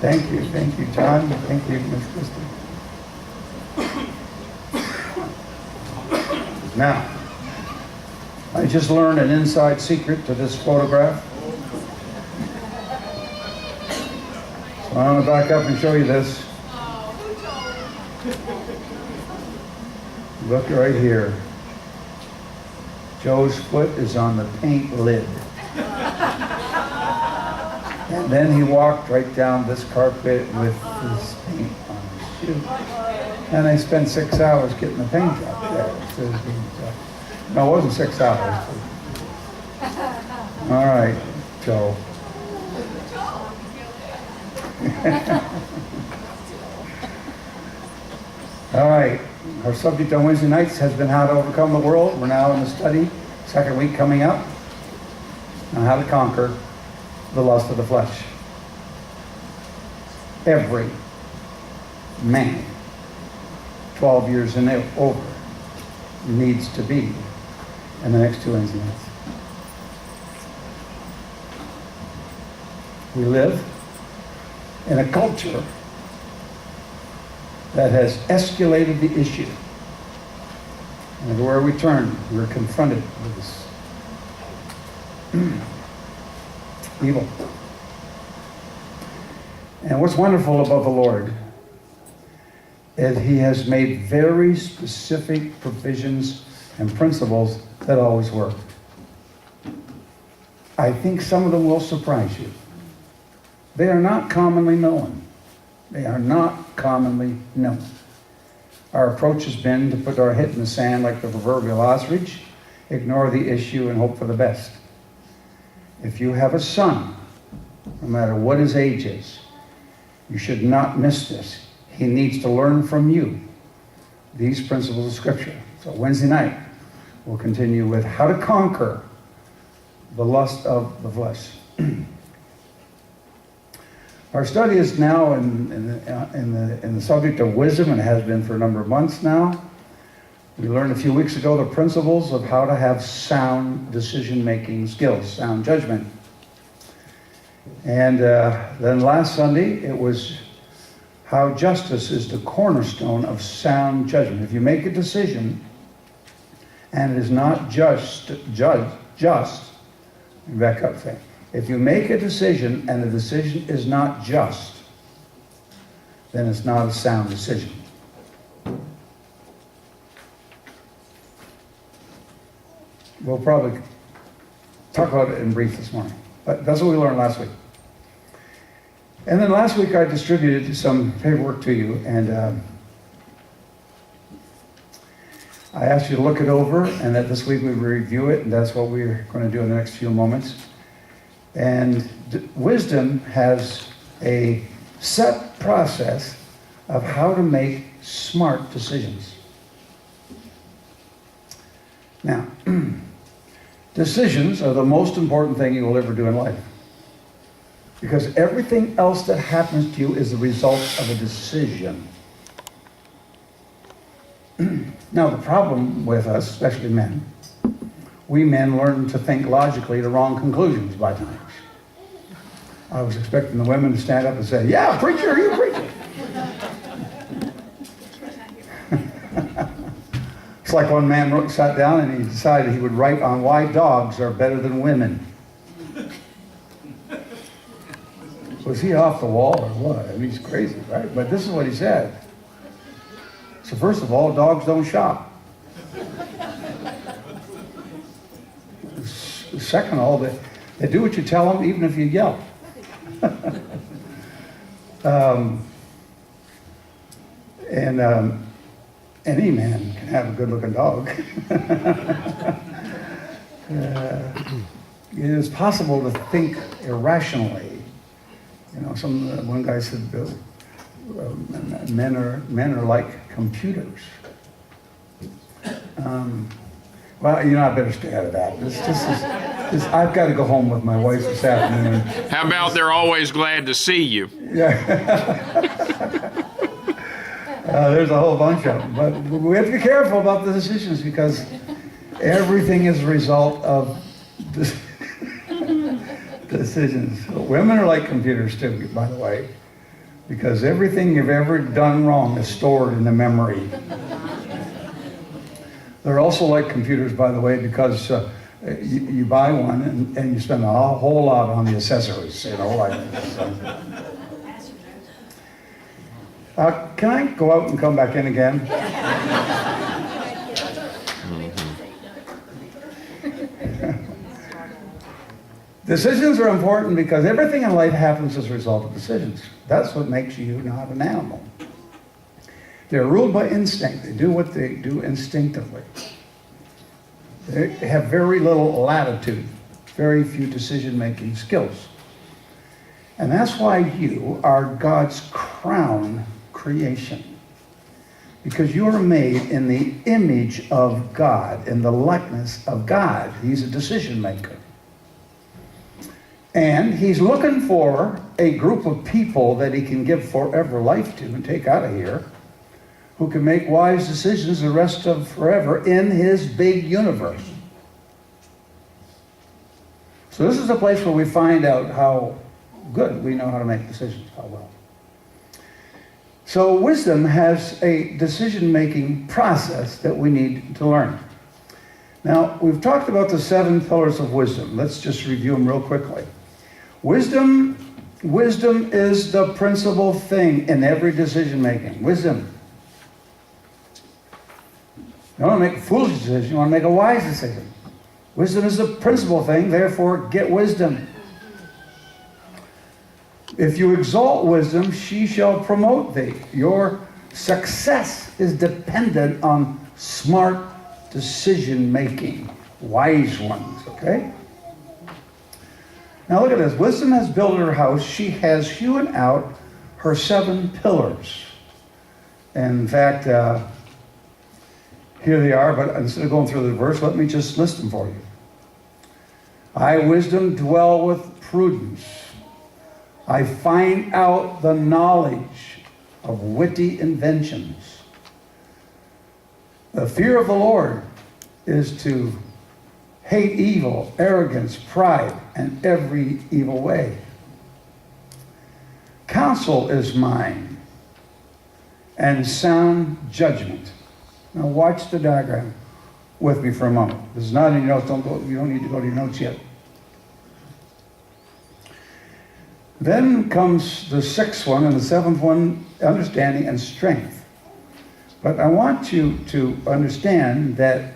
Thank you, John. Thank you, Ms. Kristen. Now, I just learned an inside secret to this photograph. So I'm going to back up and show you this. Look right here. Joe's foot is on the paint lid. And then he walked right down this carpet with his paint on his shoe. And I spent 6 hours getting the paint out there. No, it wasn't 6 hours. All right, Joe. All right, our subject on Wednesday nights has been how to overcome the world. We're now in the study, second week coming up, on how to conquer the lust of the flesh. Every man, 12 years and over, needs to be in the next 2 Wednesday nights. We live in a culture that has escalated the issue. And everywhere we turn, we're confronted with this evil. And what's wonderful about the Lord is He has made very specific provisions and principles that always work. I think some of them will surprise you. They are not commonly known. They are not commonly known. Our approach has been to put our head in the sand like the proverbial ostrich, ignore the issue and hope for the best. If you have a son, no matter what his age is, you should not miss this. He needs to learn from you these principles of Scripture. So Wednesday night, we'll continue with how to conquer the lust of the flesh. Our study is now in the subject of wisdom, and has been for a number of months now. We learned a few weeks ago the principles of how to have sound decision-making skills, sound judgment. And then last Sunday, it was how justice is the cornerstone of sound judgment. If you make a decision and it is not back up thing. If you make a decision and the decision is not just, then it's not a sound decision. We'll probably talk about it in brief this morning, but that's what we learned last week. And then last week I distributed some paperwork to you, and I asked you to look it over, and that this week we would review it, and that's what we're going to do in the next few moments. And wisdom has a set process of how to make smart decisions. Now, decisions are the most important thing you will ever do in life, because everything else that happens to you is the result of a decision. Now, the problem with us, especially men, we men learn to think logically to wrong conclusions by times. I was expecting the women to stand up and say, "Yeah, preacher, you preach it." It's like one man sat down and he decided he would write on why dogs are better than women. Was he off the wall or what? I mean, he's crazy, right? But this is what he said. So first of all, dogs don't shop. Second of all, they do what you tell them, even if you yell. Any man can have a good-looking dog. It is possible to think irrationally. You know, one guy said, men are like computers. Well, you know, I better stay out of that. I've got to go home with my wife this afternoon. How about they're always glad to see you? Yeah. There's a whole bunch of them. But we have to be careful about the decisions, because everything is a result of decisions. Women are like computers too, by the way. because everything you've ever done wrong is stored in the memory. They're also like computers, by the way, because you buy one and you spend a whole lot on the accessories, you know, like. Can I go out and come back in again? Decisions are important because everything in life happens as a result of decisions. That's what makes you not an animal. They're ruled by instinct. They do what they do instinctively. They have very little latitude, very few decision-making skills. And that's why you are God's crown creation. Because you are made in the image of God, in the likeness of God. He's a decision maker. And he's looking for a group of people that he can give forever life to and take out of here, who can make wise decisions the rest of forever in his big universe. So this is a place where we find out how good we know how to make decisions, how well. So wisdom has a decision-making process that we need to learn. Now, we've talked about the 7 pillars of wisdom. Let's just review them real quickly. Wisdom is the principal thing in every decision-making. Wisdom. You don't want to make a foolish decision, you want to make a wise decision. Wisdom is the principal thing, therefore get wisdom. If you exalt wisdom, she shall promote thee. Your success is dependent on smart decision-making, wise ones, okay? Now look at this. Wisdom has built her house. She has hewn out her 7 pillars. And in fact, here they are, but instead of going through the verse, let me just list them for you. I, wisdom, dwell with prudence. I find out the knowledge of witty inventions. The fear of the Lord is to hate evil, arrogance, pride, and every evil way. Counsel is mine, and sound judgment. Now watch the diagram with me for a moment. This is not in your notes. You don't need to go to your notes yet. Then comes the 6th one and the 7th one, understanding and strength. But I want you to understand that,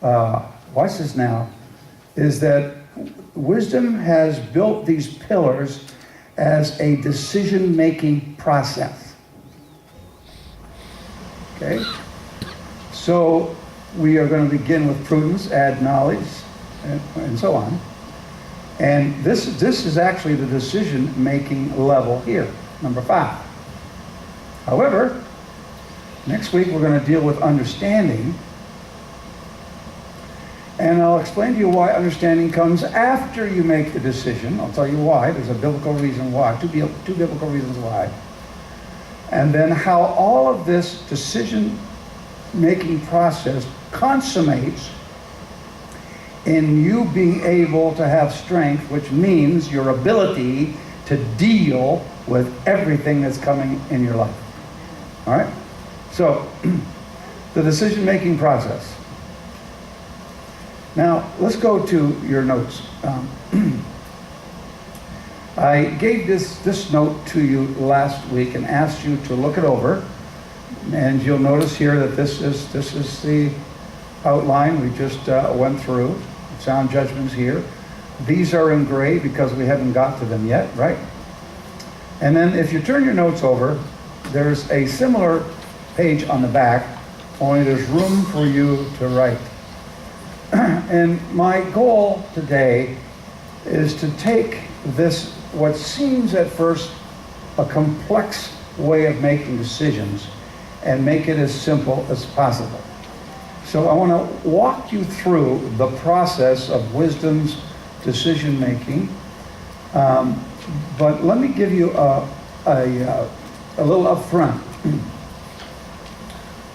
watch this now, is that wisdom has built these pillars as a decision-making process. Okay? So we are going to begin with prudence, add knowledge, and so on. And this is actually the decision-making level here, number 5. However, next week we're going to deal with understanding. And I'll explain to you why understanding comes after you make the decision. I'll tell you why. There's a biblical reason why, two biblical reasons why. And then how all of this decision-making process consummates in you being able to have strength, which means your ability to deal with everything that's coming in your life. All right? So, the decision-making process. Now, let's go to your notes. I gave this note to you last week and asked you to look it over. And you'll notice here that this is the outline we just went through. Sound judgments here. These are in gray because we haven't got to them yet, right? And then if you turn your notes over, there's a similar page on the back, only there's room for you to write. And my goal today is to take this, what seems at first a complex way of making decisions, and make it as simple as possible. So I want to walk you through the process of wisdom's decision-making. But let me give you a little up front.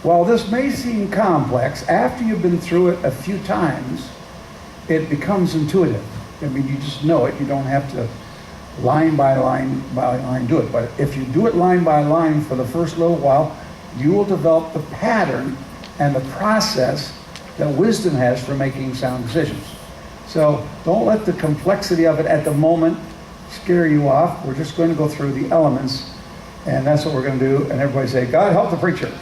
While this may seem complex, after you've been through it a few times, it becomes intuitive. I mean, you just know it. You don't have to line by line do it. But if you do it line by line for the first little while, you will develop the pattern and the process that wisdom has for making sound decisions. So don't let the complexity of it at the moment scare you off. We're just going to go through the elements, and that's what we're going to do. And everybody say, God help the preacher.